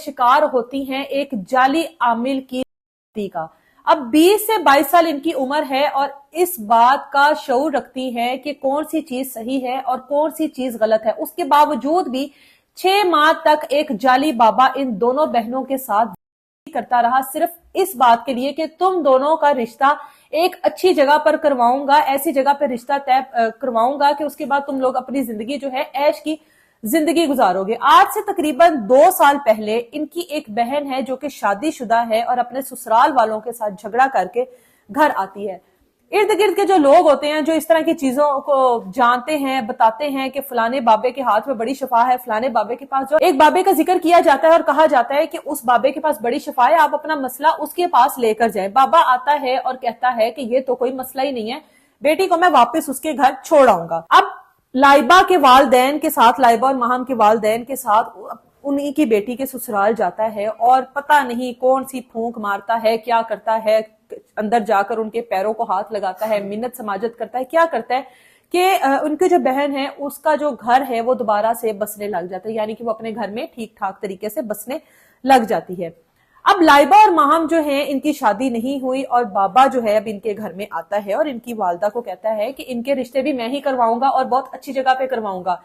शिकार होती हैं एक जाली आमिल की का। अब 20 से 22 साल इनकी उम्र है और इस बात का शऊर रखती हैं कि कौन सी चीज सही है और कौन सी चीज गलत है। उसके बावजूद भी 6 माह तक एक जाली बाबा इन दोनों बहनों के साथ करता रहा, सिर्फ इस बात के लिए कि तुम दोनों का रिश्ता एक अच्छी जगह पर करवाऊंगा, ऐसी जगह पर रिश्ता तय करवाऊंगा कि उसके बाद तुम लोग अपनी जिंदगी जो है ऐश की जिंदगी गुजारोगे। आज से तकरीबन 2 साल पहले इनकी एक बहन है जो कि शादीशुदा है और अपने ससुराल वालों के साथ झगड़ा करके घर आती है। इर्द गिर्द के जो लोग होते हैं जो इस तरह की चीजों को जानते हैं, बताते हैं कि फलाने बाबे के हाथ में बड़ी शफा है, फलाने बाबे के पास, जो एक बाबे का जिक्र किया जाता है और कहा जाता है कि उस बाबे के पास बड़ी शफा है, आप अपना मसला उसके पास लेकर जाएं। बाबा आता है और कहता है कि ये तो कोई मसला ही नहीं है, बेटी को मैं वापस उसके घर छोड़ आऊंगा। अब लाइबा के वालदैन के साथ, लाइबा और माहम के वालदैन के साथ उन्हीं की बेटी के ससुराल जाता है और पता नहीं कौन सी फूंक मारता है, क्या करता है, अंदर जाकर उनके पैरों को हाथ लगाता है, मिन्नत समाजत करता है, क्या करता है कि उनकी जो बहन है उसका जो घर है वो दोबारा से बसने लग जाता है, यानी कि वो अपने घर में ठीक ठाक तरीके से बसने लग जाती है। अब लाइबा और माहम जो है इनकी शादी नहीं हुई और बाबा जो है अब इनके घर में आता है और इनकी वालदा को कहता है कि इनके रिश्ते भी मैं ही करवाऊंगा और बहुत अच्छी जगह पे करवाऊंगा।